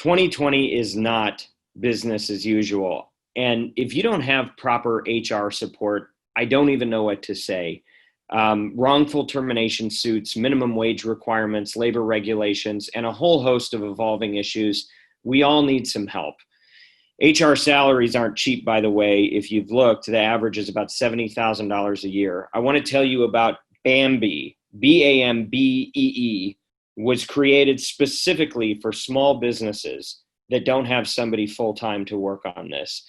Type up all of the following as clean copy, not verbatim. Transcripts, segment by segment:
2020 is not business as usual. And if you don't have proper HR support, I don't even know what to say. Wrongful termination suits, minimum wage requirements, labor regulations, and a whole host of evolving issues. We all need some help. HR salaries aren't cheap, by the way. If you've looked, the average is about $70,000 a year. I want to tell you about Bambee. Bambee was created specifically for small businesses that don't have somebody full-time to work on this.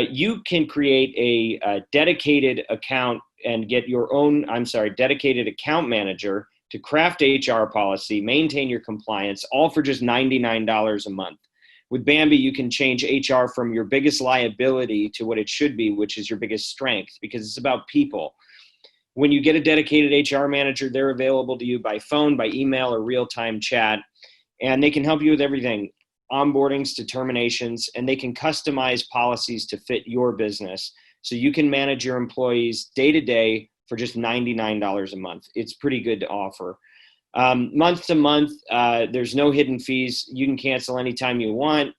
You can create a dedicated account and get your own, dedicated account manager to craft HR policy, maintain your compliance, all for just $99 a month. With Bambee, you can change HR from your biggest liability to what it should be, which is your biggest strength, because it's about people. When you get a dedicated HR manager, they're available to you by phone, by email, or real-time chat, and they can help you with everything, onboardings to terminations, and they can customize policies to fit your business. So you can manage your employees day-to-day for just $99 a month. It's pretty good to offer. Month to month, there's no hidden fees. You can cancel anytime you want.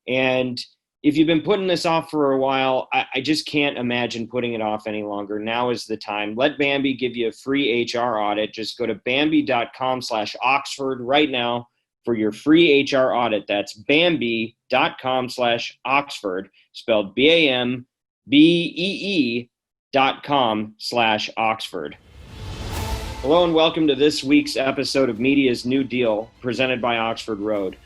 And if you've been putting this off for a while, I just can't imagine putting it off any longer. Now is the time. Let Bambee give you a free HR audit. Just go to Bambee.com/Oxford right now for your free HR audit. That's Bambee.com/Oxford, spelled BAMBEE.com/Oxford. Hello and welcome to this week's episode of Media's New Deal, presented by Oxford Road.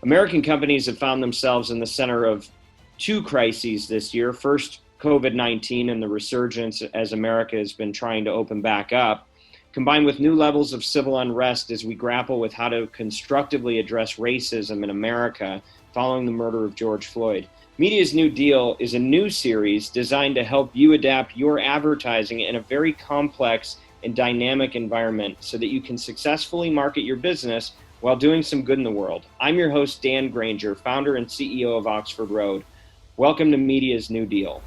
American companies have found themselves in the center of two crises this year. First, COVID-19 and the resurgence as America has been trying to open back up, combined with new levels of civil unrest as we grapple with how to constructively address racism in America following the murder of George Floyd. Media's New Deal is a new series designed to help you adapt your advertising in a very complex and dynamic environment so that you can successfully market your business while doing some good in the world. I'm your host, Dan Granger, founder and CEO of Oxford Road. Welcome to Media's New Deal.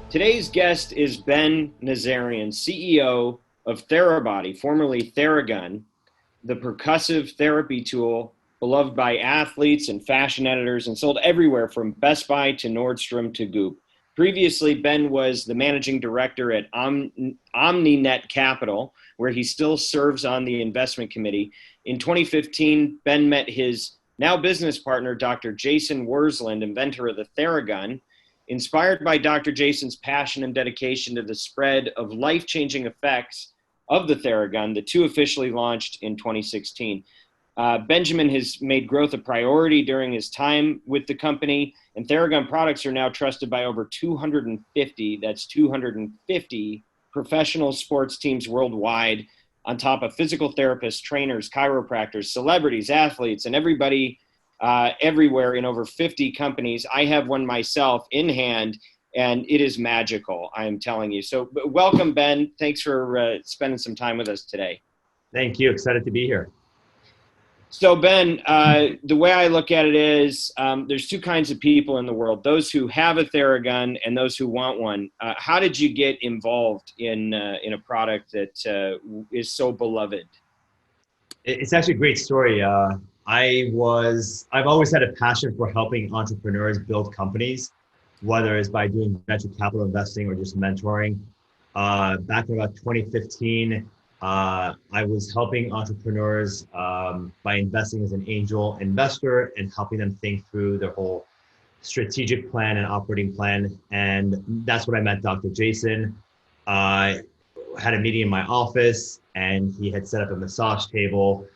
Today's guest is Ben Nazarian, CEO of Therabody, formerly Theragun, the percussive therapy tool beloved by athletes and fashion editors and sold everywhere from Best Buy to Nordstrom to Goop. Previously, Ben was the managing director at OmniNet Capital, where he still serves on the investment committee. In 2015, Ben met his now business partner, Dr. Jason Wursland, inventor of the Theragun. Inspired by Dr. Jason's passion and dedication to the spread of life-changing effects of the Theragun, the two officially launched in 2016. Benjamin has made growth a priority during his time with the company, and Theragun products are now trusted by over 250 professional sports teams worldwide, on top of physical therapists, trainers, chiropractors, celebrities, athletes, and everybody everywhere in over 50 companies. I have one myself in hand, and it is magical, I am telling you. So welcome, Ben. Thanks for spending some time with us today. Thank you. Excited to be here. So Ben, the way I look at it is there's two kinds of people in the world, those who have a Theragun and those who want one. How did you get involved in a product that is so beloved? It's actually a great story. I've always had a passion for helping entrepreneurs build companies, whether it's by doing venture capital investing or just mentoring. Back in about 2015, I was helping entrepreneurs by investing as an angel investor and helping them think through their whole strategic plan and operating plan. And that's when I met Dr. Jason. I had a meeting in my office, and he had set up a massage table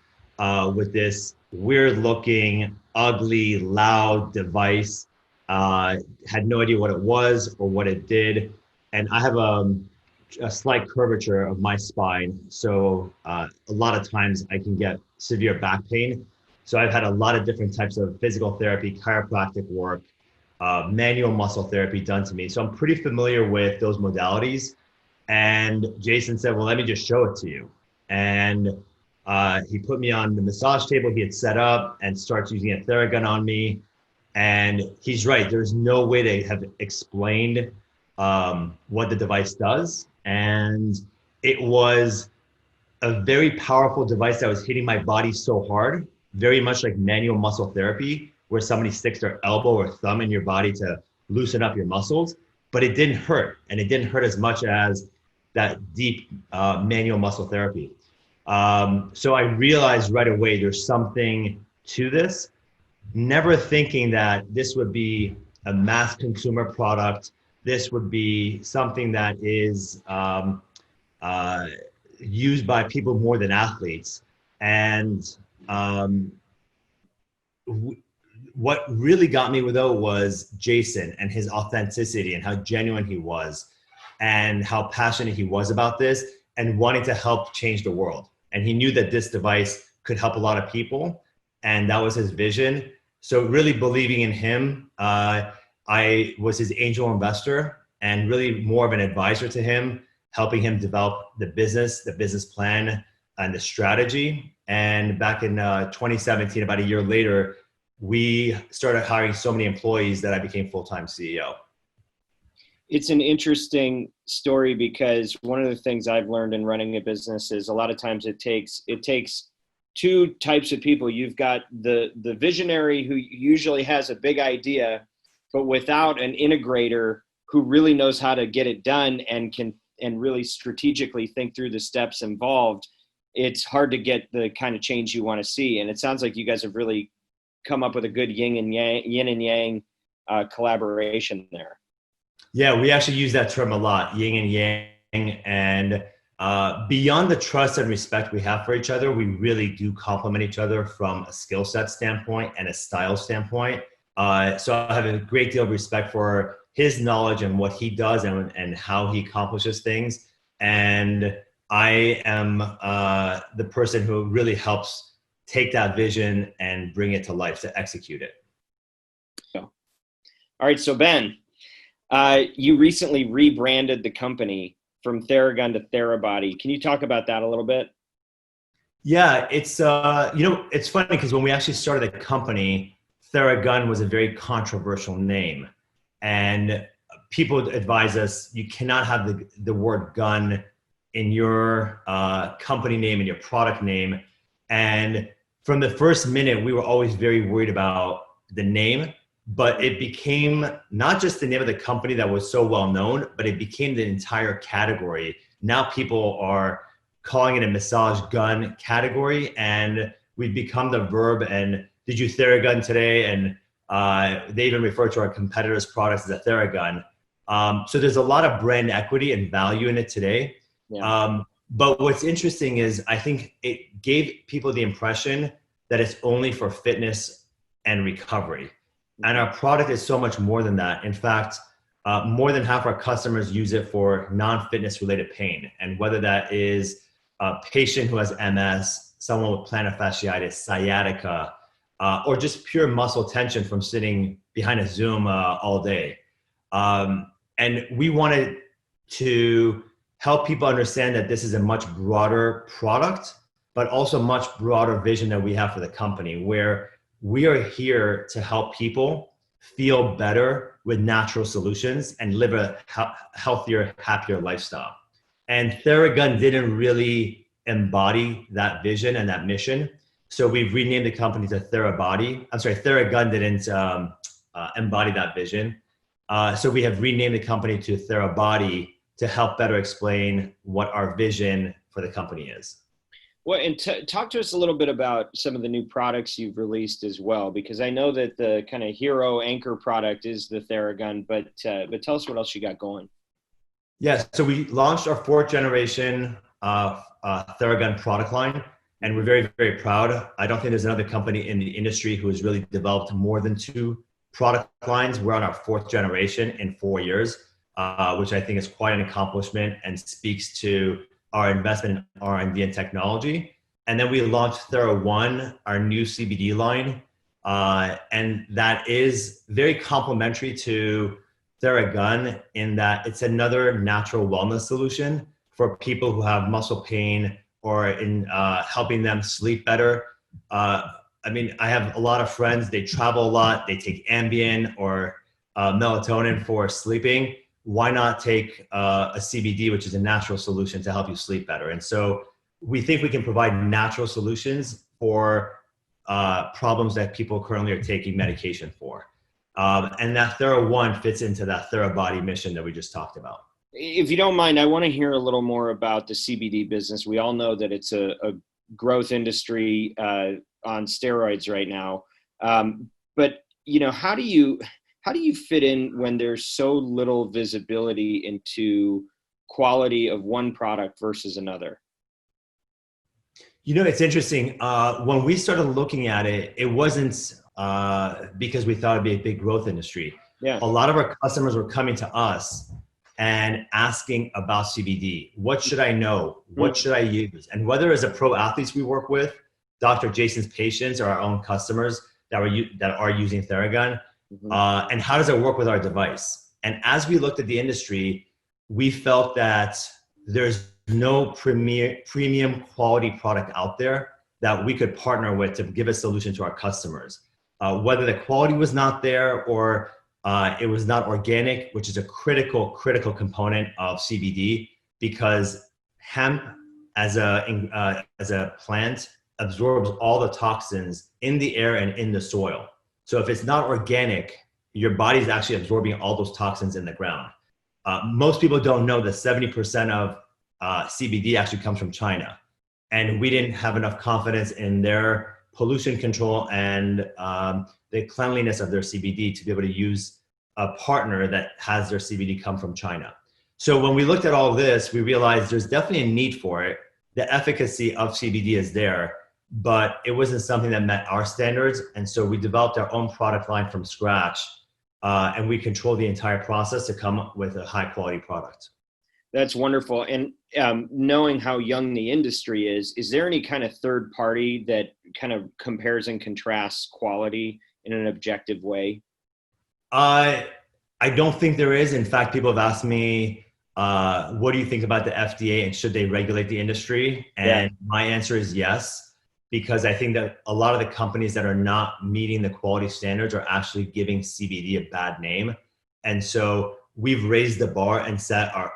with this weird looking, ugly, loud device. Had no idea what it was or what it did. And I have a slight curvature of my spine. So a lot of times I can get severe back pain. So I've had a lot of different types of physical therapy, chiropractic work, manual muscle therapy done to me. So I'm pretty familiar with those modalities. And Jason said, well, let me just show it to you. And he put me on the massage table he had set up and starts using a Theragun on me. And he's right. There's no way they have explained what the device does. And it was a very powerful device that was hitting my body so hard very much like manual muscle therapy, where somebody sticks their elbow or thumb in your body to loosen up your muscles, but it didn't hurt. And it didn't hurt as much as that deep manual muscle therapy. So I realized right away there's something to this, never thinking that this would be a mass consumer product. This would be something that is used by people more than athletes. And what really got me though was Jason and his authenticity and how genuine he was and how passionate he was about this and wanting to help change the world. And he knew that this device could help a lot of people, and that was his vision. So really believing in him, I was his angel investor and really more of an advisor to him, helping him develop the business plan and the strategy. And back in 2017, about a year later, we started hiring so many employees that I became full-time CEO. It's an interesting story because one of the things I've learned in running a business is a lot of times it takes two types of people. You've got the visionary who usually has a big idea, but without an integrator who really knows how to get it done and can really strategically think through the steps involved, it's hard to get the kind of change you want to see. And it sounds like you guys have really come up with a good yin and yang collaboration there. Yeah, we actually use that term a lot, yin and yang. And beyond the trust and respect we have for each other, we really do complement each other from a skill set standpoint and a style standpoint. So I have a great deal of respect for his knowledge and what he does and how he accomplishes things. And I am the person who really helps take that vision and bring it to life, to execute it. All right, so Ben, you recently rebranded the company from Theragun to Therabody. Can you talk about that a little bit? Yeah, it's it's funny because when we actually started the company, Theragun was a very controversial name, and people advise us you cannot have the word gun in your company name and your product name. And from the first minute, we were always very worried about the name. But it became not just the name of the company that was so well known, but it became the entire category. Now people are calling it a massage gun category, and we've become the verb. And did you Theragun today? And they even refer to our competitors' products as a Theragun. So there's a lot of brand equity and value in it today. Yeah. But what's interesting is I think it gave people the impression that it's only for fitness and recovery. And our product is so much more than that. In fact, more than half our customers use it for non-fitness related pain. And whether that is a patient who has MS, someone with plantar fasciitis, sciatica, or just pure muscle tension from sitting behind a Zoom all day. And we wanted to help people understand that this is a much broader product, but also much broader vision that we have for the company, where we are here to help people feel better with natural solutions and live a healthier, happier lifestyle. And Theragun didn't really embody that vision and that mission. So we've renamed the company to Therabody. I'm sorry, Theragun didn't embody that vision. So we have renamed the company to Therabody to help better explain what our vision for the company is. Well, and talk to us a little bit about some of the new products you've released as well, because I know that the kind of hero anchor product is the Theragun, but tell us what else you got going. Yeah, so we launched our 4th generation Theragun product line, and we're very, very proud. I don't think there's another company in the industry who has really developed more than 2 product lines. We're on our 4th generation in 4 years, which I think is quite an accomplishment and speaks to our investment in R&D and technology. And then we launched Theragun, our new CBD line. And that is very complementary to Theragun in that it's another natural wellness solution for people who have muscle pain or in helping them sleep better. I mean, I have a lot of friends, they travel a lot, they take Ambien or melatonin for sleeping. Why not take a CBD, which is a natural solution to help you sleep better? And so we think we can provide natural solutions for problems that people currently are taking medication for. And that Thera1 fits into that Therabody mission that we just talked about. If you don't mind, I want to hear a little more about the CBD business. We all know that it's a growth industry on steroids right now. But how do you fit in when there's so little visibility into quality of one product versus another? It's interesting. When we started looking at it, it wasn't because we thought it'd be a big growth industry. Yeah. A lot of our customers were coming to us and asking about CBD. What should I know? What should I use? And whether as a pro athletes we work with, Dr. Jason's patients, or our own customers that are using Theragun, and how does it work with our device? And as we looked at the industry, we felt that there's no premium quality product out there that we could partner with to give a solution to our customers. Whether the quality was not there or it was not organic, which is a critical component of CBD, because hemp as a plant absorbs all the toxins in the air and in the soil. So if it's not organic, your body's actually absorbing all those toxins in the ground. Most people don't know that 70% of CBD actually comes from China. And we didn't have enough confidence in their pollution control and the cleanliness of their CBD to be able to use a partner that has their CBD come from China. So when we looked at all this, we realized there's definitely a need for it. The efficacy of CBD is there, but it wasn't something that met our standards. And so we developed our own product line from scratch, and we control the entire process to come up with a high quality product. That's wonderful. And knowing how young the industry is there any kind of third party that kind of compares and contrasts quality in an objective way? I don't think there is. In fact, people have asked me, what do you think about the FDA and should they regulate the industry? And my answer is yes, because I think that a lot of the companies that are not meeting the quality standards are actually giving CBD a bad name. And so we've raised the bar and set our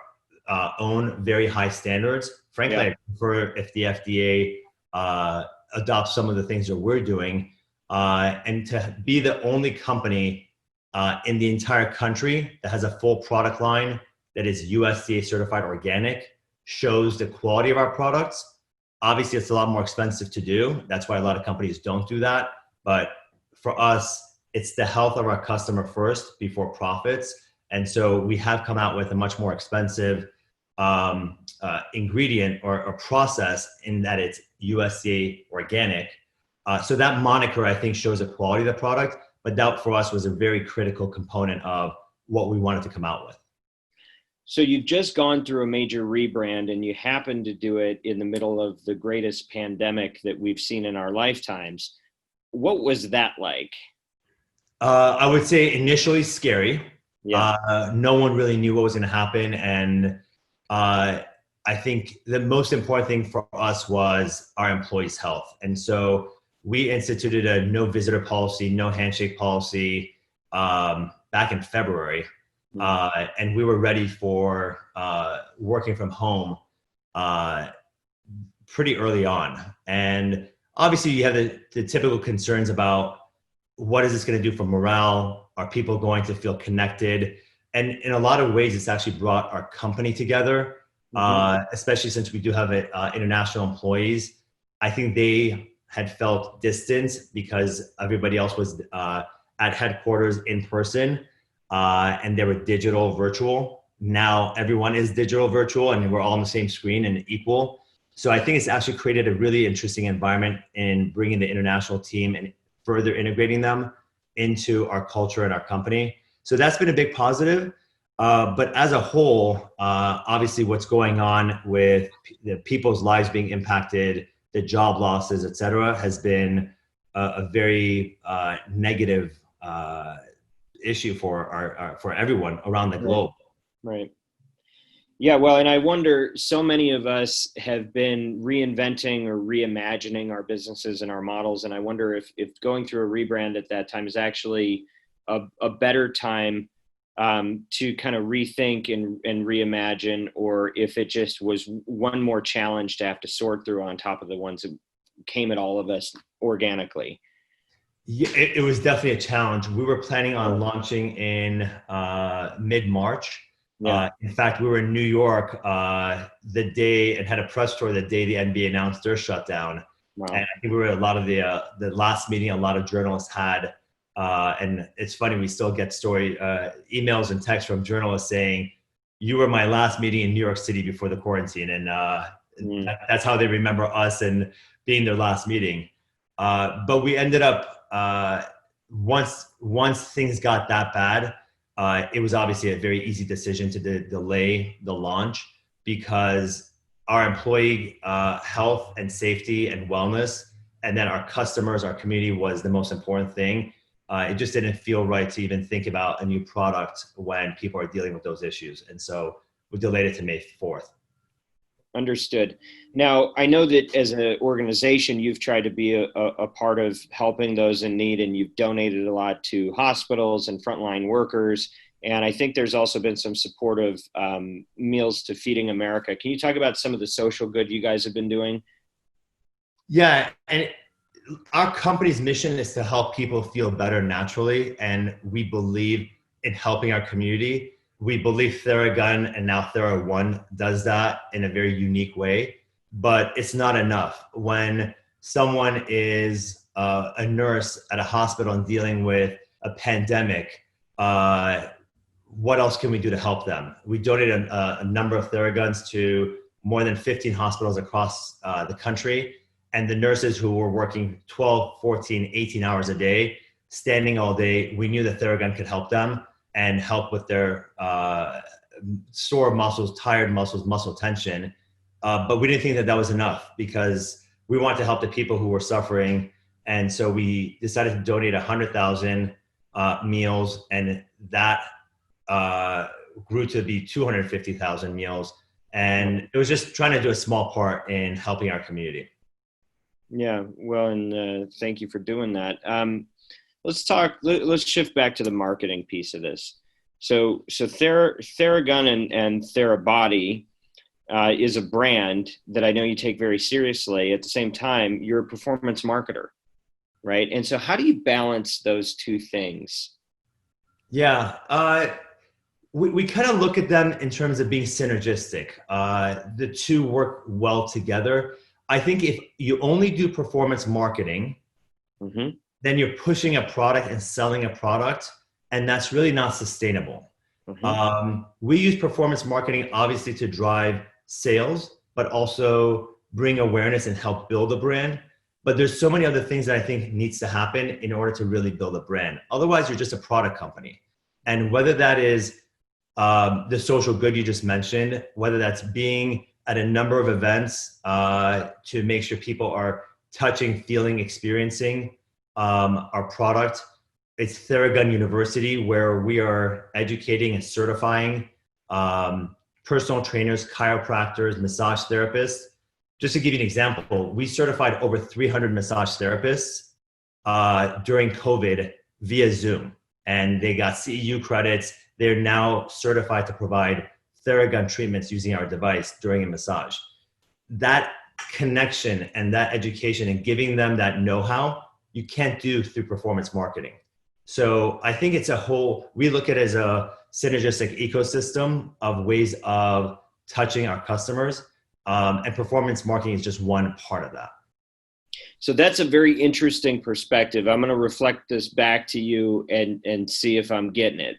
own very high standards. Frankly, I prefer if the FDA adopts some of the things that we're doing, and to be the only company in the entire country that has a full product line that is USDA certified organic shows the quality of our products. Obviously, it's a lot more expensive to do. That's why a lot of companies don't do that. But for us, it's the health of our customer first before profits. And so we have come out with a much more expensive ingredient or process in that it's USDA organic. So that moniker, I think, shows the quality of the product, but that for us was a very critical component of what we wanted to come out with. So you've just gone through a major rebrand, and you happen to do it in the middle of the greatest pandemic that we've seen in our lifetimes. What was that like? I would say initially scary. Yeah. No one really knew what was going to happen. And I think the most important thing for us was our employees' health. And so we instituted a no visitor policy, no handshake policy back in February. And we were ready for working from home pretty early on. And obviously you have the typical concerns about what is this going to do for morale? Are people going to feel connected? And in a lot of ways, it's actually brought our company together, especially since we do have international employees. I think they had felt distance because everybody else was at headquarters in person, and they were digital virtual. Now everyone is digital virtual, and we're all on the same screen and equal. So I think it's actually created a really interesting environment in bringing the international team and further integrating them into our culture and our company. So that's been a big positive. But as a whole, obviously what's going on with the people's lives being impacted, the job losses, et cetera, has been a very negative issue for everyone around the globe. Right. Yeah, well, and I wonder, so many of us have been reinventing or reimagining our businesses and our models, and I wonder if going through a rebrand at that time is actually a better time to kind of rethink and reimagine, or if it just was one more challenge to have to sort through on top of the ones that came at all of us organically? Yeah, it was definitely a challenge. We were planning on launching in mid-March. Yeah. In fact, we were in New York the day and had a press tour the day the NBA announced their shutdown. Wow. And I think we were at a lot of the last meeting a lot of journalists had. And it's funny, we still get emails and texts from journalists saying, "You were my last meeting in New York City before the quarantine." And that's how they remember us and being their last meeting. But we ended up, once things got that bad, it was obviously a very easy decision to delay the launch, because our employee health and safety and wellness, and then our customers, our community was the most important thing. It just didn't feel right to even think about a new product when people are dealing with those issues. And so we delayed it to May 4th. Understood. Now, I know that as an organization, you've tried to be a part of helping those in need, and you've donated a lot to hospitals and frontline workers. And I think there's also been some support of Meals to Feeding America. Can you talk about some of the social good you guys have been doing? Yeah, and our company's mission is to help people feel better naturally, and we believe in helping our community. We believe Theragun and now Theragun does that in a very unique way, but it's not enough. When someone is a nurse at a hospital and dealing with a pandemic, what else can we do to help them? We donated a number of Theraguns to more than 15 hospitals across the country. And the nurses who were working 12, 14, 18 hours a day, standing all day, we knew that Theragun could help them and help with their sore muscles, tired muscles, muscle tension. But we didn't think that that was enough, because we wanted to help the people who were suffering. And so we decided to donate 100,000 meals, and that grew to be 250,000 meals. And it was just trying to do a small part in helping our community. Yeah, well, and thank you for doing that. Let's shift back to the marketing piece of this. So Theragun and Therabody is a brand that I know you take very seriously. At the same time, you're a performance marketer, right? And so how do you balance those two things? Yeah, we kind of look at them in terms of being synergistic. The two work well together. I think if you only do performance marketing, Mm-hmm. then you're pushing a product and selling a product, and that's really not sustainable. Mm-hmm. We use performance marketing obviously to drive sales, but also bring awareness and help build a brand. But there's so many other things that I think needs to happen in order to really build a brand. Otherwise, you're just a product company. And whether that is the social good you just mentioned, whether that's being at a number of events to make sure people are touching, feeling, experiencing our product. It's Theragun University, where we are educating and certifying personal trainers, chiropractors, massage therapists. Just to give you an example, we certified over 300 massage therapists during COVID via Zoom, and they got CEU credits. They're now certified to provide Theragun treatments using our device during a massage. That connection and that education and giving them that know-how, you can't do through performance marketing. So I think it's we look at it as a synergistic ecosystem of ways of touching our customers. And performance marketing is just one part of that. So that's a very interesting perspective. I'm going to reflect this back to you and see if I'm getting it.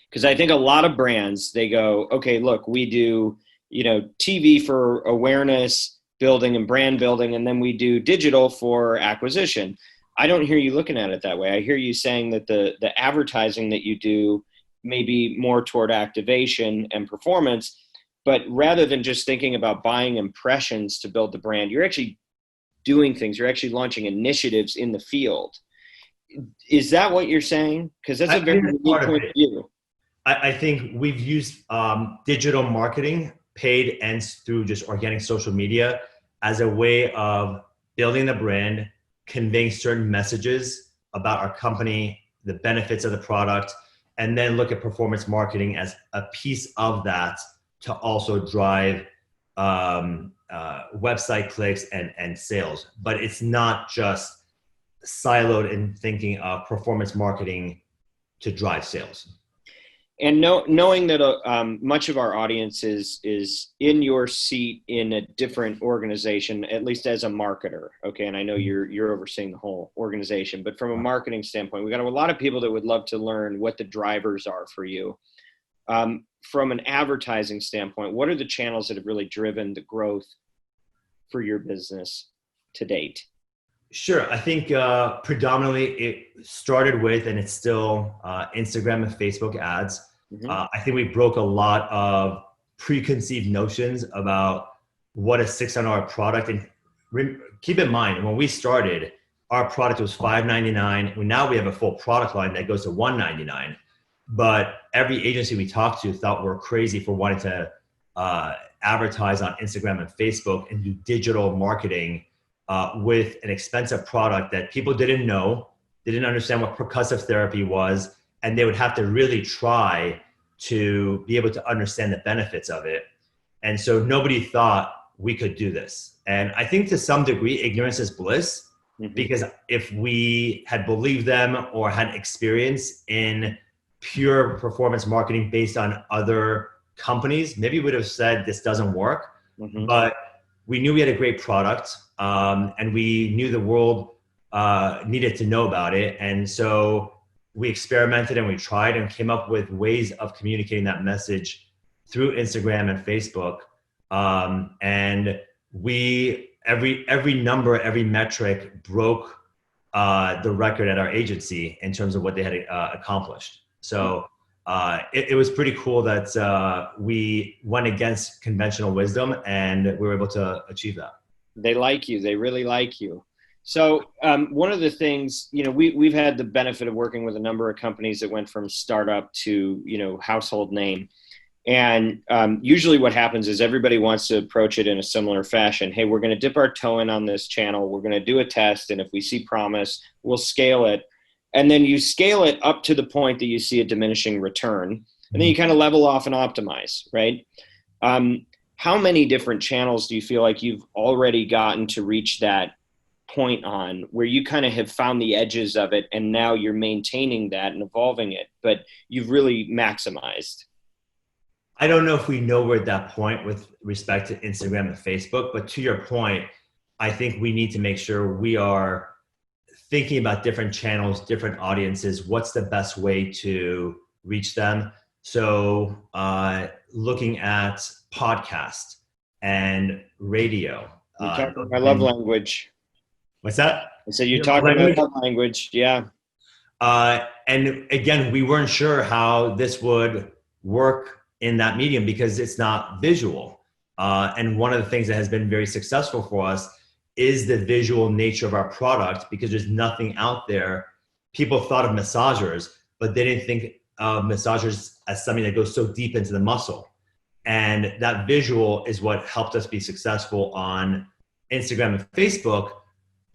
Because I think a lot of brands, they go, okay, look, we do, TV for awareness building and brand building, and then we do digital for acquisition. I don't hear you looking at it that way. I hear you saying that the advertising that you do may be more toward activation and performance, but rather than just thinking about buying impressions to build the brand, you're actually doing things. You're actually launching initiatives in the field. Is that what you're saying? Because that's a very unique point of view. I think we've used digital marketing, paid and through just organic social media, as a way of building the brand, conveying certain messages about our company, the benefits of the product, and then look at performance marketing as a piece of that to also drive website clicks and sales, but it's not just siloed in thinking of performance marketing to drive sales. And knowing that much of our audience is in your seat in a different organization, at least as a marketer. Okay, and I know you're overseeing the whole organization, but from a marketing standpoint, we got a lot of people that would love to learn what the drivers are for you. From an advertising standpoint, what are the channels that have really driven the growth for your business to date? Sure. I think predominantly it started with, and it's still Instagram and Facebook ads. Mm-hmm. I think we broke a lot of preconceived notions about what a $600 product. And keep in mind, when we started, our product was $5.99. Now we have a full product line that goes to $199. But every agency we talked to thought we're crazy for wanting to advertise on Instagram and Facebook and do digital marketing with an expensive product that people didn't know, they didn't understand what percussive therapy was, and they would have to really try to be able to understand the benefits of it. And so nobody thought we could do this. And I think to some degree, ignorance is bliss, because if we had believed them or had experience in pure performance marketing based on other companies, maybe we would have said this doesn't work. But we knew we had a great product, and we knew the world needed to know about it. And so we experimented and we tried and came up with ways of communicating that message through Instagram and Facebook. And every number, every metric broke the record at our agency in terms of what they had accomplished. So it was pretty cool that we went against conventional wisdom and we were able to achieve that. They like you. They really like you. So one of the things, we've had the benefit of working with a number of companies that went from startup to, household name. And usually what happens is everybody wants to approach it in a similar fashion. Hey, we're going to dip our toe in on this channel. We're going to do a test. And if we see promise, we'll scale it. And then you scale it up to the point that you see a diminishing return. And then you kind of level off and optimize, right? How many different channels do you feel like you've already gotten to reach that point on where you kind of have found the edges of it and now you're maintaining that and evolving it, but you've really maximized? I don't know if we know we're at that point with respect to Instagram and Facebook, but to your point, I think we need to make sure we are thinking about different channels, different audiences, what's the best way to reach them. So looking at podcast and radio. I love language. What's that? I said you're talking about language. Yeah. And again, we weren't sure how this would work in that medium because it's not visual. And one of the things that has been very successful for us is the visual nature of our product, because there's nothing out there. People thought of massagers, but they didn't think of massagers as something that goes so deep into the muscle. And that visual is what helped us be successful on Instagram and Facebook.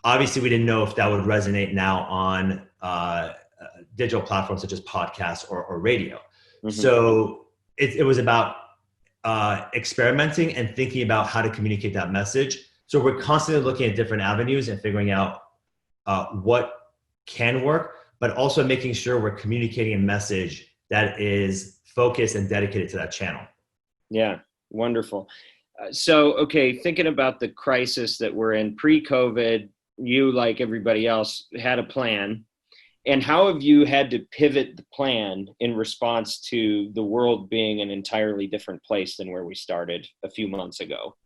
Obviously, we didn't know if that would resonate now on digital platforms such as podcasts or radio. So it was about experimenting and thinking about how to communicate that message. So we're constantly looking at different avenues and figuring out what can work, but also making sure we're communicating a message that is focused and dedicated to that channel. Yeah, wonderful. Okay, thinking about the crisis that we're in pre-COVID, you, like everybody else, had a plan. And how have you had to pivot the plan in response to the world being an entirely different place than where we started a few months ago?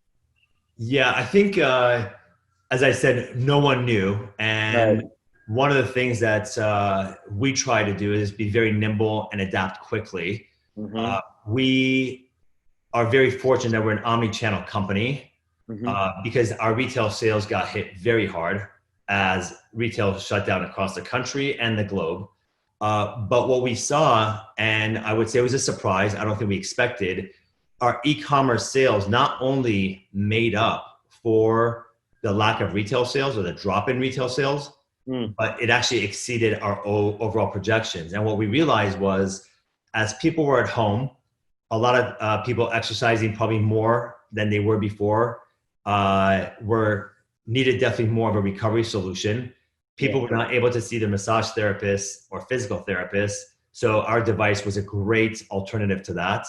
Yeah, I think, as I said, no one knew. And one of the things that we try to do is be very nimble and adapt quickly. We are very fortunate that we're an omni-channel company because our retail sales got hit very hard as retail shut down across the country and the globe. But what we saw, and I would say it was a surprise, I don't think we expected, our e-commerce sales not only made up for the lack of retail sales or the drop in retail sales, but it actually exceeded our overall projections. And what we realized was, as people were at home, a lot of people exercising probably more than they were before, were needed definitely more of a recovery solution. People were not able to see their massage therapist or physical therapist. So our device was a great alternative to that.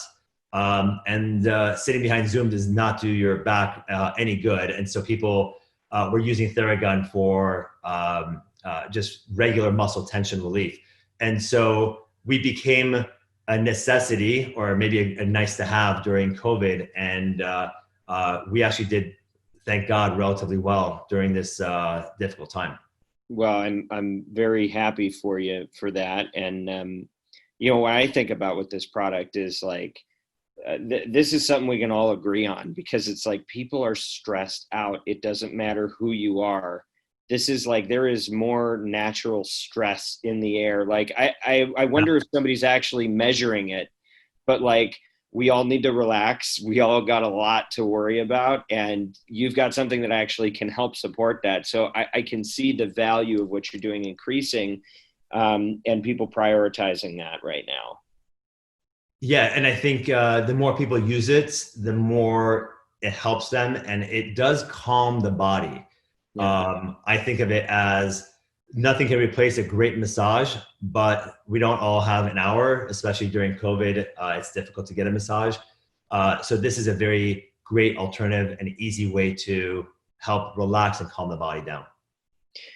Sitting behind Zoom does not do your back any good. And so people were using Theragun for just regular muscle tension relief. And so we became a necessity, or maybe a nice to have during COVID. And we actually did, thank God, relatively well during this difficult time. Well, I'm very happy for you for that. And what I think about with this product is like, this is something we can all agree on, because it's like people are stressed out. It doesn't matter who you are. This is like, there is more natural stress in the air. Like I wonder if somebody's actually measuring it, but like, we all need to relax. We all got a lot to worry about, and you've got something that actually can help support that. So I can see the value of what you're doing increasing, and people prioritizing that right now. Yeah, and I think the more people use it, the more it helps them, and it does calm the body. I think of it as nothing can replace a great massage, but we don't all have an hour, especially during COVID. It's difficult to get a massage. So this is a very great alternative and easy way to help relax and calm the body down.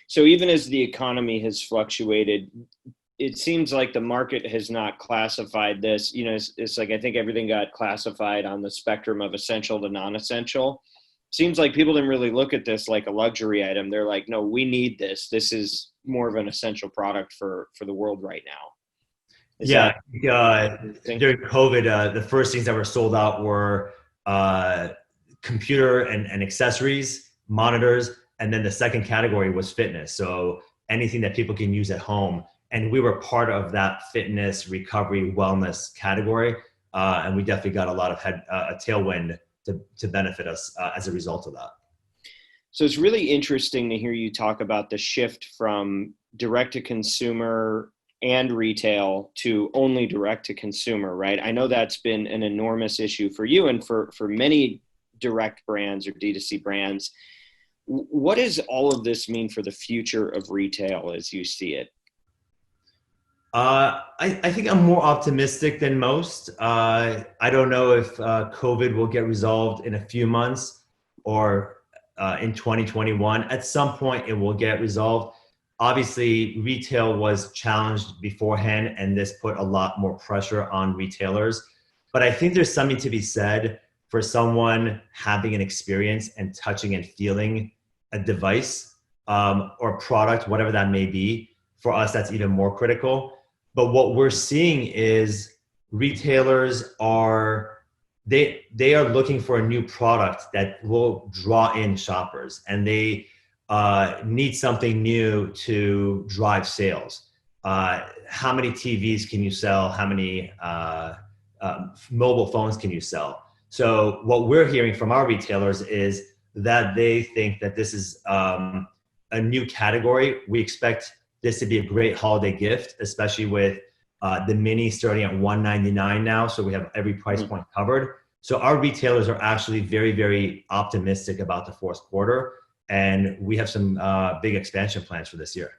So even as the economy has fluctuated, it seems like the market has not classified this. It's like, I think everything got classified on the spectrum of essential to non-essential. Seems like people didn't really look at this like a luxury item. They're like, no, we need this. This is more of an essential product for the world right now. During COVID, the first things that were sold out were computer and accessories, monitors, and then the second category was fitness. So anything that people can use at home. And we were part of that fitness, recovery, wellness category. And we definitely got a lot of a tailwind to benefit us as a result of that. So it's really interesting to hear you talk about the shift from direct to consumer and retail to only direct to consumer, right? I know that's been an enormous issue for you and for many direct brands or D2C brands. What does all of this mean for the future of retail as you see it? I think I'm more optimistic than most. I don't know if COVID will get resolved in a few months or in 2021. At some point, it will get resolved. Obviously, retail was challenged beforehand, and this put a lot more pressure on retailers. But I think there's something to be said for someone having an experience and touching and feeling a device or product, whatever that may be. For us, that's even more critical. But what we're seeing is retailers are looking for a new product that will draw in shoppers, and they need something new to drive sales. How many TVs can you sell? How many mobile phones can you sell? So what we're hearing from our retailers is that they think that this is a new category. We expect this to be a great holiday gift, especially with the mini starting at $199 now. So we have every price point covered. So our retailers are actually very, very optimistic about the fourth quarter. And we have some big expansion plans for this year.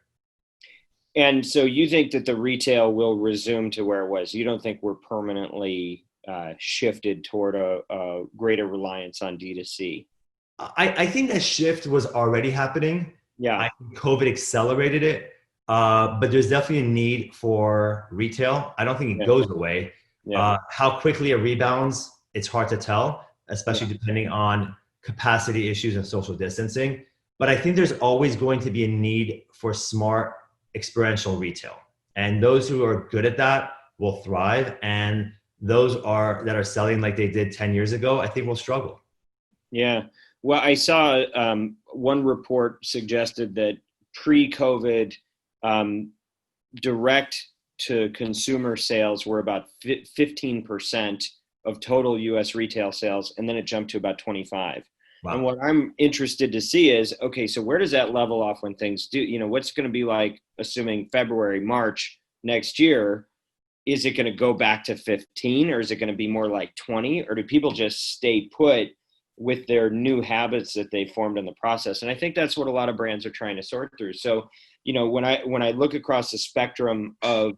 And so you think that the retail will resume to where it was? You don't think we're permanently shifted toward a greater reliance on D2C? I think that shift was already happening. Yeah. I think COVID accelerated it. But there's definitely a need for retail. I don't think it goes away. How quickly it rebounds, it's hard to tell, especially depending on capacity issues and social distancing. But I think there's always going to be a need for smart experiential retail. And those who are good at that will thrive. And those that are selling like they did 10 years ago, I think will struggle. Yeah. Well, I saw one report suggested that pre-COVID, direct to consumer sales were about 15% of total US retail sales, and then it jumped to about 25. Wow. And what I'm interested to see is, okay, so where does that level off when things do, what's going to be like, assuming February, March next year? Is it going to go back to 15, or is it going to be more like 20, or do people just stay put with their new habits that they formed in the process. And I think that's what a lot of brands are trying to sort through. So, when I look across the spectrum of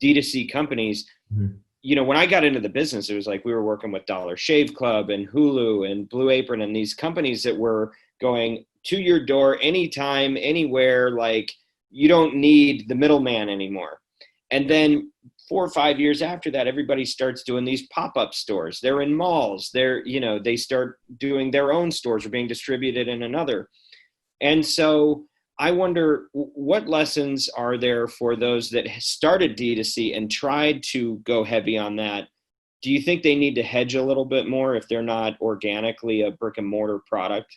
D2C companies, Mhm. when I got into the business, it was like we were working with Dollar Shave Club and Hulu and Blue Apron and these companies that were going to your door anytime, anywhere. Like, you don't need the middleman anymore. And then 4 or 5 years after that, everybody starts doing these pop-up stores. They're in malls. They start doing their own stores or being distributed in another. And so I wonder, what lessons are there for those that started D2C and tried to go heavy on that? Do you think they need to hedge a little bit more if they're not organically a brick and mortar product?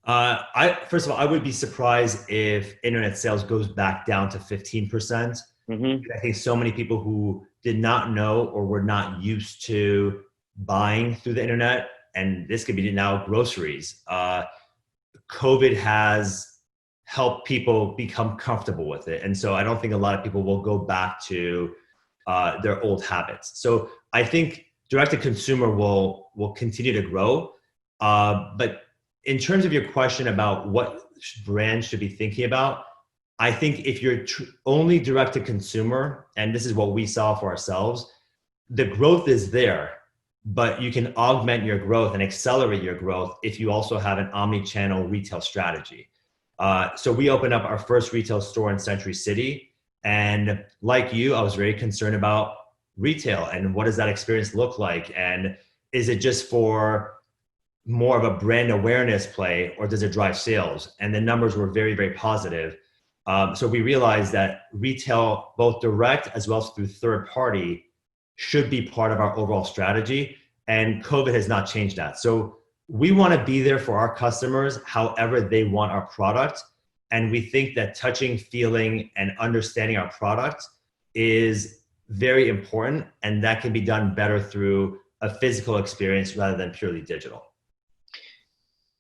First of all, I would be surprised if internet sales goes back down to 15%. Mm-hmm. I think so many people who did not know or were not used to buying through the internet, and this could be now groceries. COVID has helped people become comfortable with it. And so I don't think a lot of people will go back to their old habits. So I think direct to consumer will continue to grow. But in terms of your question about what brands should be thinking about, I think if you're only direct to consumer, and this is what we saw for ourselves, the growth is there, but you can augment your growth and accelerate your growth if you also have an omni-channel retail strategy. So we opened up our first retail store in Century City. And like you, I was very concerned about retail and what does that experience look like? And is it just for more of a brand awareness play, or does it drive sales? And the numbers were very, very positive. So we realized that retail, both direct as well as through third party, should be part of our overall strategy. And COVID has not changed that. So we want to be there for our customers however they want our product. And we think that touching, feeling, and understanding our product is very important. And that can be done better through a physical experience rather than purely digital.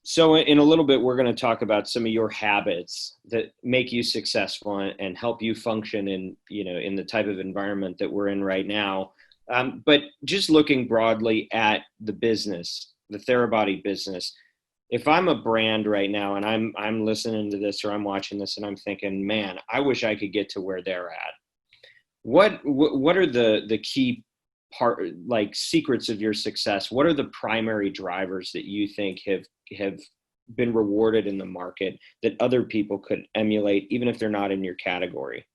So in a little bit, we're going to talk about some of your habits that make you successful and help you function in the type of environment that we're in right now. But just looking broadly at the business, the Therabody business, if I'm a brand right now and I'm listening to this or I'm watching this and I'm thinking, man, I wish I could get to where they're at. What are the key secrets of your success? What are the primary drivers that you think have been rewarded in the market that other people could emulate, even if they're not in your category?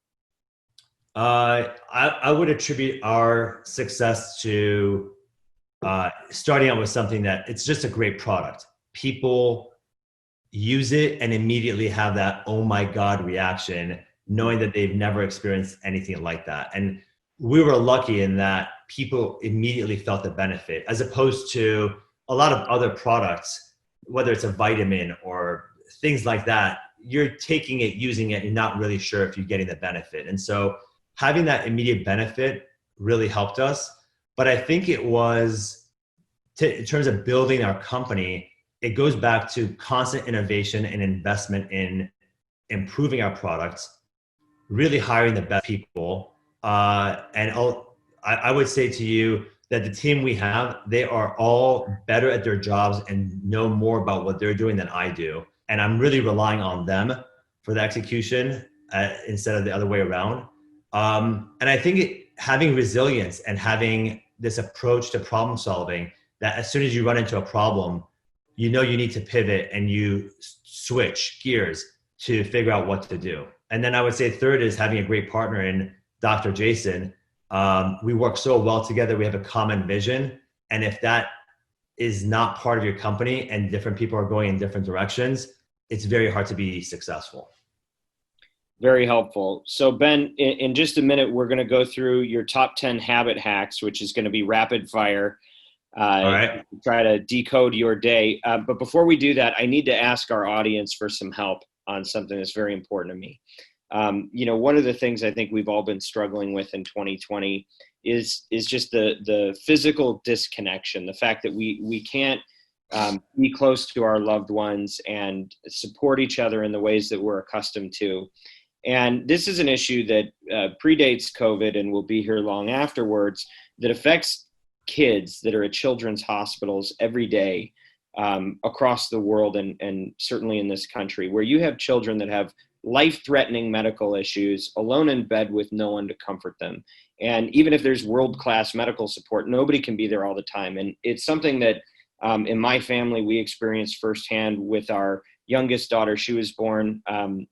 I would attribute our success to starting out with something that it's just a great product. People use it and immediately have that, oh my God reaction, knowing that they've never experienced anything like that. And we were lucky in that people immediately felt the benefit, as opposed to a lot of other products, whether it's a vitamin or things like that. You're taking it, using it, and not really sure if you're getting the benefit. And so having that immediate benefit really helped us. But I think it was, in terms of building our company, it goes back to constant innovation and investment in improving our products, really hiring the best people. I would say to you that the team we have, they are all better at their jobs and know more about what they're doing than I do. And I'm really relying on them for the execution instead of the other way around. And I think having resilience and having this approach to problem solving, that as soon as you run into a problem, you know you need to pivot and you switch gears to figure out what to do. And then I would say third is having a great partner in Dr. Jason. We work so well together. We have a common vision. And if that is not part of your company and different people are going in different directions, it's very hard to be successful. Very helpful. So Ben, in just a minute, we're going to go through your top 10 habit hacks, which is going to be rapid fire. All right. Try to decode your day. But before we do that, I need to ask our audience for some help on something that's very important to me. One of the things I think we've all been struggling with in 2020 is just the physical disconnection, the fact that we can't be close to our loved ones and support each other in the ways that we're accustomed to. And this is an issue that predates COVID and will be here long afterwards, that affects kids that are at children's hospitals every day. across the world and certainly in this country, where you have children that have life-threatening medical issues, alone in bed with no one to comfort them. And even if there's world-class medical support, nobody can be there all the time. And it's something that in my family, we experienced firsthand with our youngest daughter. She was born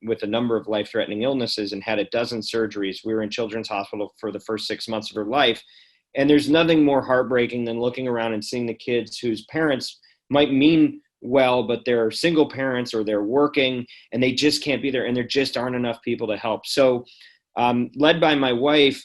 with a number of life-threatening illnesses and had a dozen surgeries. We were in Children's Hospital for the first 6 months of her life. And there's nothing more heartbreaking than looking around and seeing the kids whose parents might mean well, but they're single parents or they're working and they just can't be there, and there just aren't enough people to help. So led by my wife,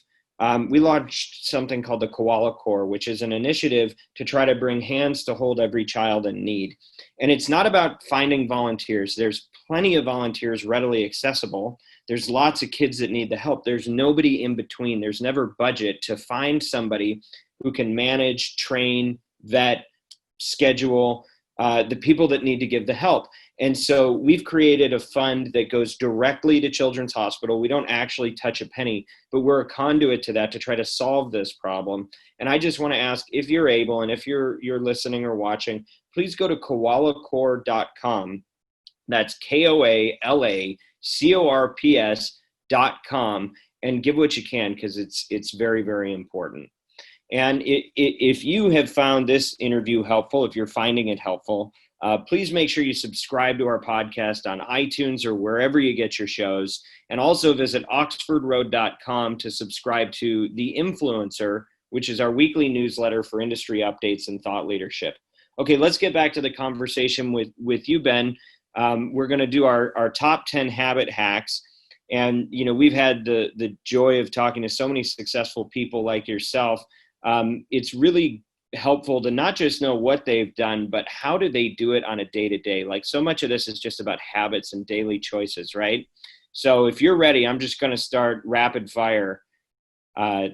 we launched something called the Koala Corps, which is an initiative to try to bring hands to hold every child in need. And it's not about finding volunteers. There's plenty of volunteers readily accessible. There's lots of kids that need the help. There's nobody in between. There's never budget to find somebody who can manage, train, vet, schedule the people that need to give the help. And so we've created a fund that goes directly to Children's Hospital. We don't actually touch a penny, but we're a conduit to that to try to solve this problem. And I just want to ask, if you're able, and if you're listening or watching, please go to koalacorps.com. That's KOALACORPS.com, and give what you can, because it's very, very important. And if you have found this interview helpful, if you're finding it helpful, please make sure you subscribe to our podcast on iTunes or wherever you get your shows. And also visit oxfordroad.com to subscribe to The Influencer, which is our weekly newsletter for industry updates and thought leadership. Okay, let's get back to the conversation with you, Ben. We're going to do our top 10 habit hacks. And, you know, we've had the joy of talking to so many successful people like yourself. It's really helpful to not just know what they've done, but how do they do it on a day-to-day? Like, so much of this is just about habits and daily choices, right? So if you're ready, I'm just going to start rapid fire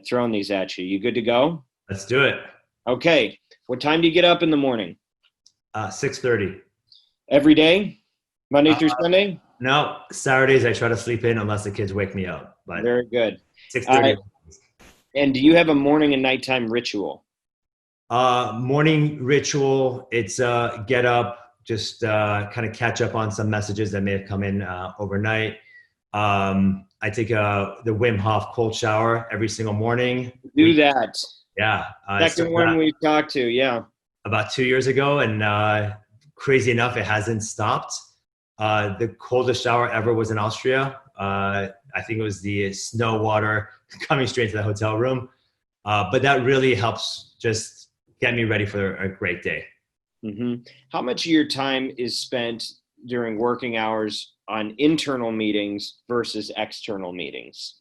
throwing these at you. You good to go? Let's do it. Okay. What time do you get up in the morning? 6:30. Every day? Monday through Sunday? No, Saturdays I try to sleep in unless the kids wake me up. But very good. 6:30. And do you have a morning and nighttime ritual? Morning ritual. It's get up, just kind of catch up on some messages that may have come in overnight. I take the Wim Hof cold shower every single morning. Do that. Yeah. Second one we've talked to, yeah. About 2 years ago, and crazy enough, it hasn't stopped. The coldest shower ever was in Austria. I think it was the snow water coming straight to the hotel room. But that really helps just get me ready for a great day. Mm-hmm. How much of your time is spent during working hours on internal meetings versus external meetings?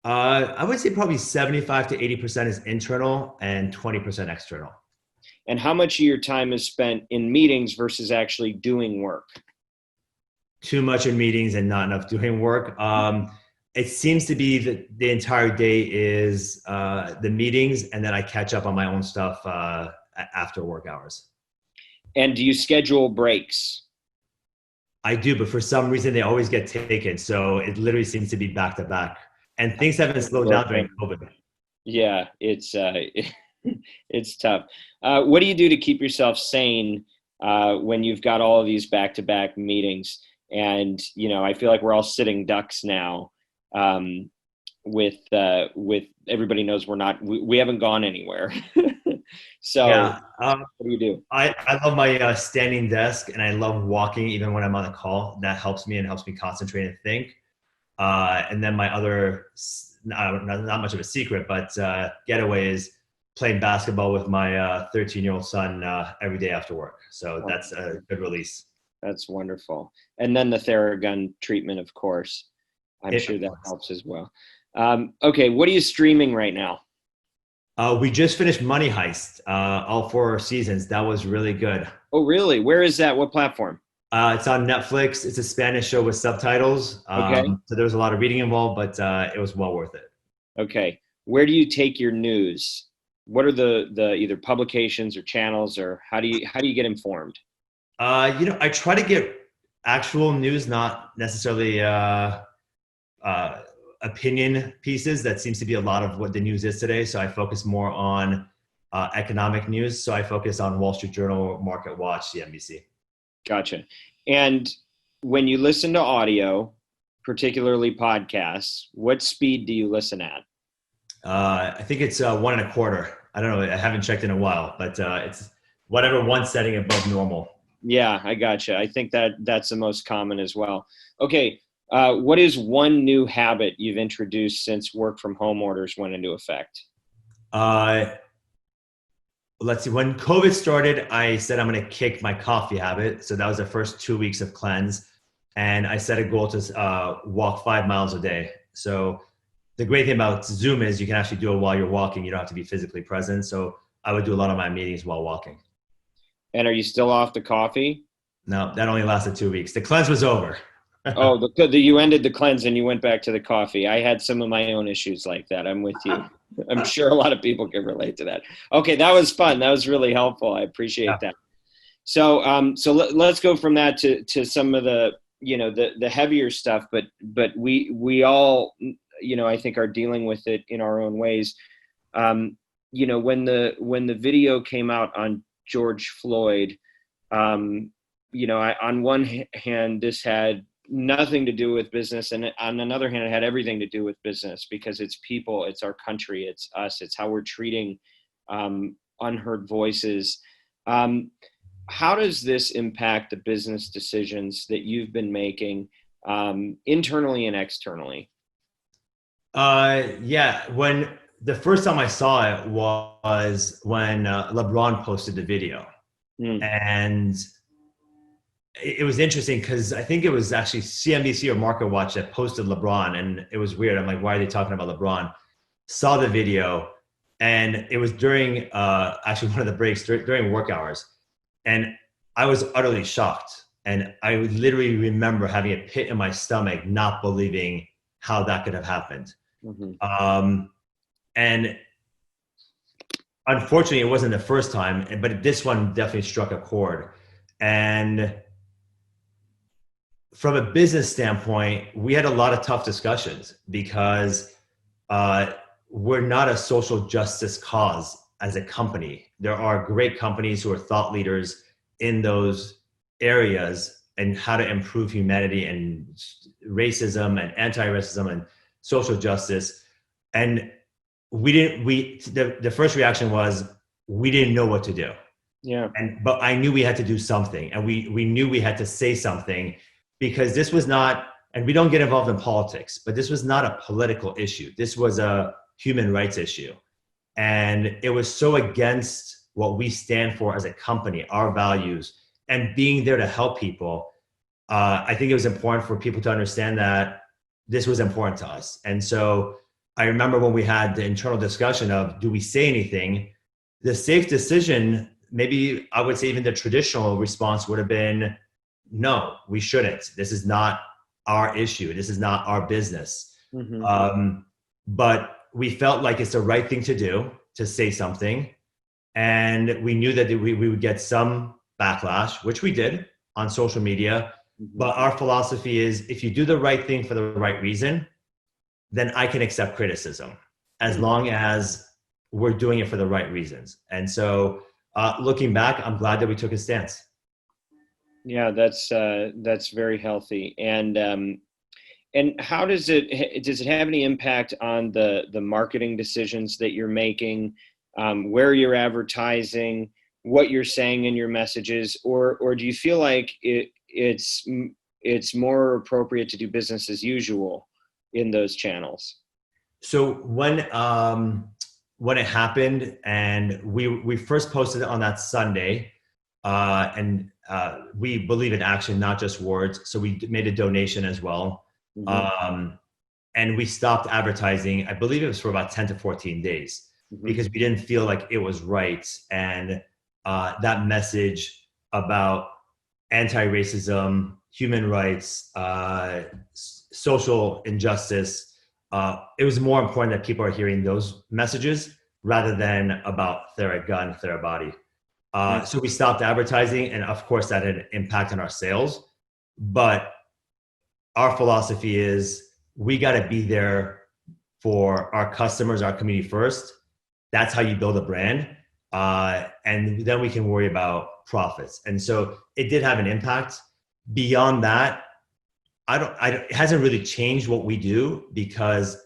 I would say probably 75 to 80% is internal and 20% external. And how much of your time is spent in meetings versus actually doing work? Too much in meetings and not enough doing work. It seems to be that the entire day is the meetings, and then I catch up on my own stuff after work hours. And do you schedule breaks? I do, but for some reason they always get taken. So it literally seems to be back to back. And things haven't slowed down during COVID. Yeah, it's it's tough. What do you do to keep yourself sane when you've got all of these back-to-back meetings? And, you know, I feel like we're all sitting ducks now with everybody knows we haven't gone anywhere. So yeah, what do you do? I love my standing desk, and I love walking even when I'm on a call. That helps me and helps me concentrate and think. And then my other, not much of a secret, but getaway is playing basketball with my 13-year-old son every day after work. So that's a good release. That's wonderful. And then the Theragun treatment, of course. I'm sure that helps as well. Okay, what are you streaming right now? We just finished Money Heist, all 4 seasons. That was really good. Oh, really? Where is that? What platform? It's on Netflix. It's a Spanish show with subtitles. Okay. So there was a lot of reading involved, but it was well worth it. Okay. Where do you take your news? What are the either publications or channels, or how do you get informed? I try to get actual news, not necessarily opinion pieces. That seems to be a lot of what the news is today. So I focus more on economic news. So I focus on Wall Street Journal, Market Watch, CNBC. Gotcha. And when you listen to audio, particularly podcasts, what speed do you listen at? I think it's 1.25. I don't know. I haven't checked in a while, but it's whatever one setting above normal. Yeah, I gotcha. I think that's the most common as well. Okay. What is one new habit you've introduced since work from home orders went into effect? Let's see. When COVID started, I said I'm going to kick my coffee habit. So that was the first 2 weeks of cleanse. And I set a goal to walk 5 miles a day. So the great thing about Zoom is you can actually do it while you're walking. You don't have to be physically present. So I would do a lot of my meetings while walking. And are you still off the coffee? No, that only lasted 2 weeks. The cleanse was over. Oh, you ended the cleanse and you went back to the coffee. I had some of my own issues like that. I'm with you. I'm sure a lot of people can relate to that. Okay, that was fun. That was really helpful. I appreciate that. So, let's go from that to some of the the heavier stuff. But we all I think are dealing with it in our own ways. When the video came out on George Floyd, on one hand, this had nothing to do with business, and on another hand, it had everything to do with business because it's people, it's our country, it's us, it's how we're treating unheard voices. How does this impact the business decisions that you've been making internally and externally? When the first time I saw it was when LeBron posted the video. And it was interesting because I think it was actually CNBC or Market Watch that posted LeBron, and it was weird. I'm like, why are they talking about LeBron? Saw the video, and it was during actually one of the breaks during work hours, and I was utterly shocked. And I literally remember having a pit in my stomach, not believing how that could have happened. And unfortunately, it wasn't the first time, but this one definitely struck a chord. And from a business standpoint, we had a lot of tough discussions because we're not a social justice cause as a company. There are great companies who are thought leaders in those areas and how to improve humanity and racism and anti-racism and social justice. And the first reaction was, we didn't know what to do. Yeah. But I knew we had to do something, and we knew we had to say something, because this was not, and we don't get involved in politics, but this was not a political issue. This was a human rights issue. And it was so against what we stand for as a company, our values, and being there to help people. I think it was important for people to understand that this was important to us. And so I remember when we had the internal discussion of, do we say anything? The safe decision, maybe I would say even the traditional response would have been, no, we shouldn't. This is not our issue. This is not our business. But we felt like it's the right thing to do, to say something. And we knew that we would get some backlash, which we did on social media. But our philosophy is, if you do the right thing for the right reason, then I can accept criticism as long as we're doing it for the right reasons. And so looking back, I'm glad that we took a stance. Yeah, that's very healthy. And how does it have any impact on the marketing decisions that you're making, where you're advertising, what you're saying in your messages, or do you feel like it's more appropriate to do business as usual in those channels? So when it happened and we first posted it on that Sunday, and we believe in action, not just words. So we made a donation as well. And we stopped advertising. I believe it was for about 10 to 14 days because we didn't feel like it was right. And that message about anti-racism, human rights, social injustice, it was more important that people are hearing those messages rather than about Theragun, Therabody. So we stopped advertising, and of course that had an impact on our sales. But our philosophy is, we got to be there for our customers, our community first. That's how you build a brand. and then we can worry about profits. And so it did have an impact. Beyond that, it hasn't really changed what we do, because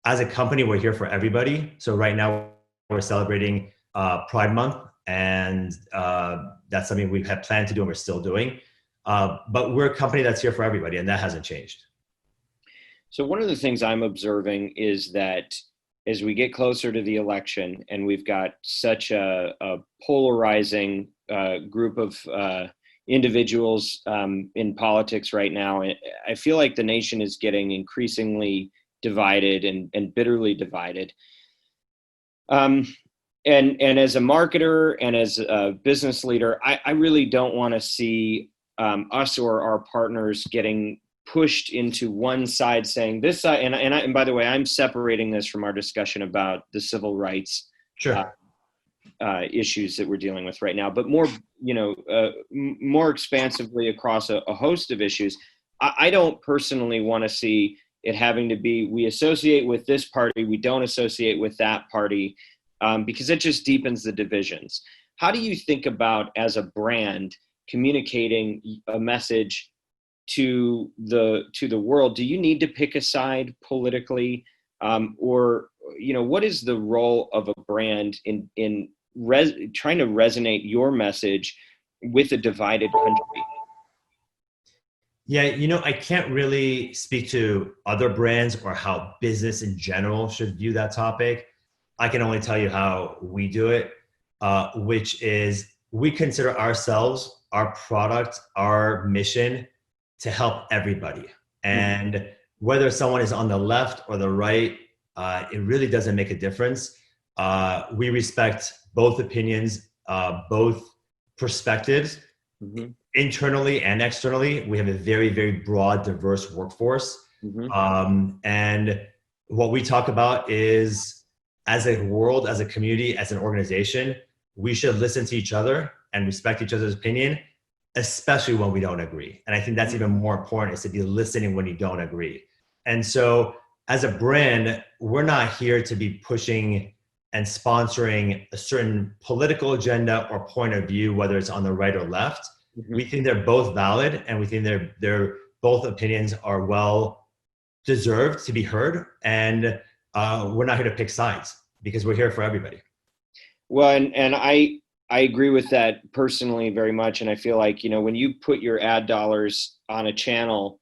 as a company, we're here for everybody. So right now we're celebrating Pride Month, and that's something we had planned to do and we're still doing. But we're a company that's here for everybody, and that hasn't changed. So one of the things I'm observing is that as we get closer to the election and we've got such a polarizing group of individuals in politics right now, I feel like the nation is getting increasingly divided and bitterly divided. And as a marketer and as a business leader, I really don't want to see us or our partners getting pushed into one side saying this side. And by the way, I'm separating this from our discussion about the civil rights Sure. issues that we're dealing with right now, but more, more expansively across a host of issues. I don't personally want to see it having to be, we associate with this party, we don't associate with that party, because it just deepens the divisions. How do you think about, as a brand, communicating a message to the world? Do you need to pick a side politically, or what is the role of a brand in trying to resonate your message with a divided country? Yeah, I can't really speak to other brands or how business in general should view that topic. I can only tell you how we do it, which is we consider ourselves, our product, our mission to help everybody. And whether someone is on the left or the right, it really doesn't make a difference. We respect both opinions, both perspectives. Mm-hmm. Internally and externally, we have a very, very broad, diverse workforce. And what we talk about is, as a world, as a community, as an organization, we should listen to each other and respect each other's opinion, especially when we don't agree. And I think that's even more important, is to be listening when you don't agree. And so as a brand, we're not here to be pushing and sponsoring a certain political agenda or point of view, whether it's on the right or left. We think they're both valid, and we think they're both opinions are well deserved to be heard. And we're not here to pick sides, because we're here for everybody. Well, and I agree with that personally very much. And I feel like, when you put your ad dollars on a channel,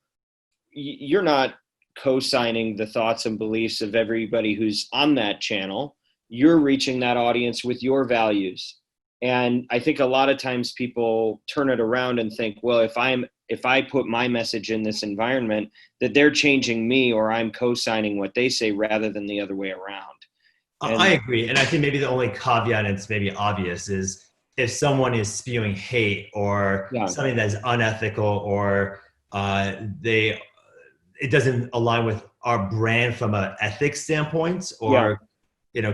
you're not co-signing the thoughts and beliefs of everybody who's on that channel. You're reaching that audience with your values. And I think a lot of times people turn it around and think, well, if I put my message in this environment, that they're changing me, or I'm co-signing what they say, rather than the other way around. I agree. And I think maybe the only caveat, and it's maybe obvious, is if someone is spewing hate or something that is unethical, or it doesn't align with our brand from an ethics standpoint, or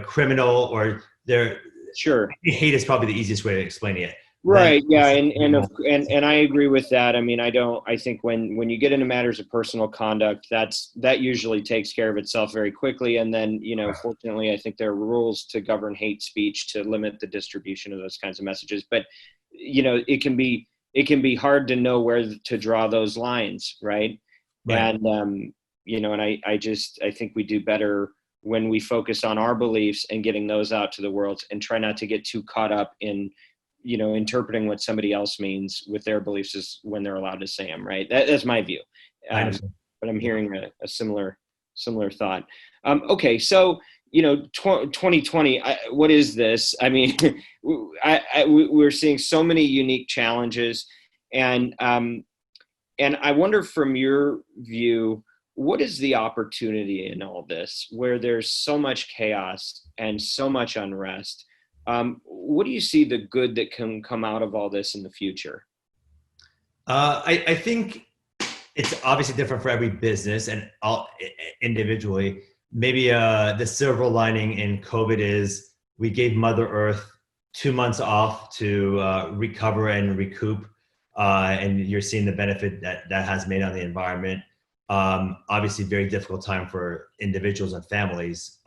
criminal, or they're sure. Hate is probably the easiest way to explain it. Right. Yeah. And I agree with that. I mean, I think when you get into matters of personal conduct, that usually takes care of itself very quickly. And then, fortunately, I think there are rules to govern hate speech to limit the distribution of those kinds of messages. But, it can be hard to know where to draw those lines. Right. And, and I think we do better when we focus on our beliefs and getting those out to the world, and try not to get too caught up in, interpreting what somebody else means with their beliefs is when they're allowed to say them, right? That's my view. But I'm hearing a similar thought. Okay. So, 2020, what is this? I mean, we're seeing so many unique challenges, and I wonder, from your view, what is the opportunity in all this, where there's so much chaos and so much unrest? What do you see the good that can come out of all this in the future? I think it's obviously different for every business and all individually. Maybe the silver lining in COVID is we gave Mother Earth 2 months off to recover and recoup, and you're seeing the benefit that has made on the environment. Obviously, very difficult time for individuals and families.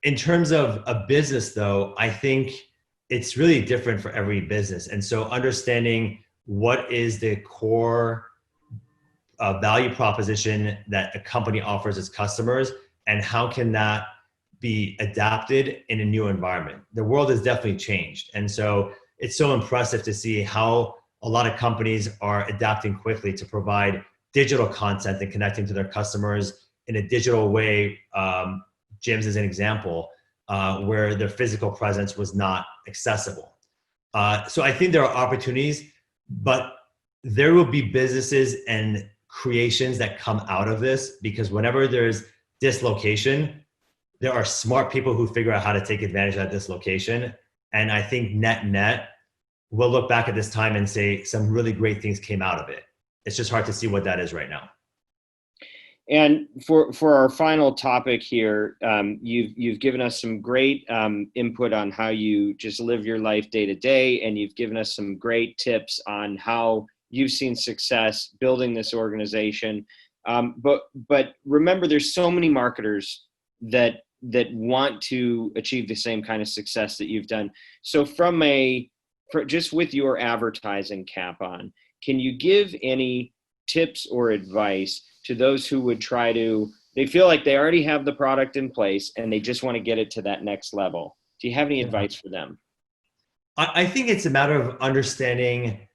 in terms of a business though, I think it's really different for every business. And so understanding what is the core value proposition that a company offers its customers and how can that be adapted in a new environment. The world has definitely changed. And so it's so impressive to see how a lot of companies are adapting quickly to provide digital content and connecting to their customers in a digital way. Gyms is an example where their physical presence was not accessible. So I think there are opportunities, but there will be businesses and creations that come out of this, because whenever there's dislocation, there are smart people who figure out how to take advantage of that dislocation. And I think net, we'll look back at this time and say some really great things came out of it. It's just hard to see what that is right now. And for our final topic here, you've given us some great input on how you just live your life day to day, and you've given us some great tips on how you've seen success building this organization. But remember, there's so many marketers that want to achieve the same kind of success that you've done. So just with your advertising cap on, can you give any tips or advice to those who would they feel like they already have the product in place and they just want to get it to that next level? Do you have any advice for them? I think it's a matter of understanding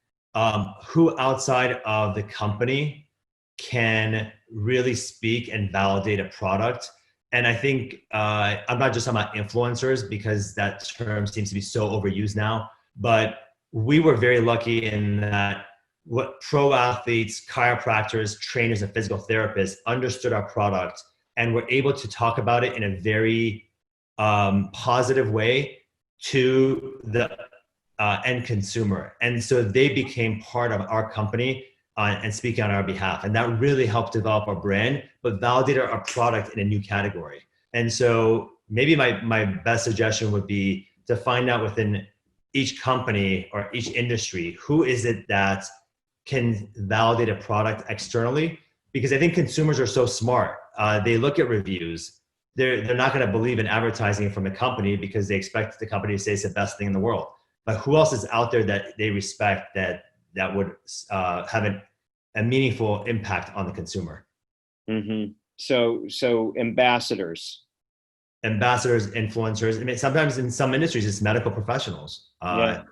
who outside of the company can really speak and validate a product. And I think I'm not just talking about influencers, because that term seems to be so overused now, but we were very lucky in that what pro athletes, chiropractors, trainers, and physical therapists understood our product and were able to talk about it in a very positive way to the end consumer. And so they became part of our company and speaking on our behalf. And that really helped develop our brand, but validated our product in a new category. And so maybe my best suggestion would be to find out within each company or each industry, who is it that can validate a product externally? Because I think consumers are so smart. They look at reviews. They're not going to believe in advertising from a company because they expect the company to say it's the best thing in the world. But who else is out there that they respect that would have a meaningful impact on the consumer? Mm-hmm. So ambassadors, influencers. I mean, sometimes in some industries, it's medical professionals. That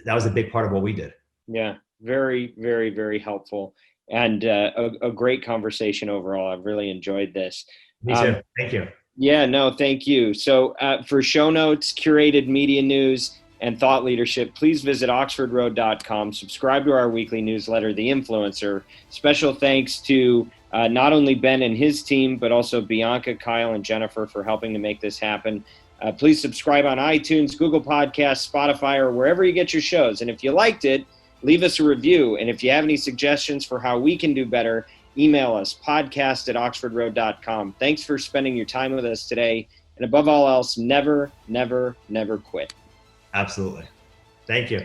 was a big part of what we did. Yeah, very, very, very helpful, and a great conversation overall. I've really enjoyed this. Me too. Thank you. Yeah, no, thank you. So for show notes, curated media news, and thought leadership, please visit oxfordroad.com. Subscribe to our weekly newsletter, The Influencer. Special thanks to not only Ben and his team, but also Bianca, Kyle, and Jennifer for helping to make this happen. Please subscribe on iTunes, Google Podcasts, Spotify, or wherever you get your shows. And if you liked it, leave us a review. And if you have any suggestions for how we can do better, email us, podcast@oxfordroad.com. Thanks for spending your time with us today. And above all else, never, never, never quit. Absolutely. Thank you.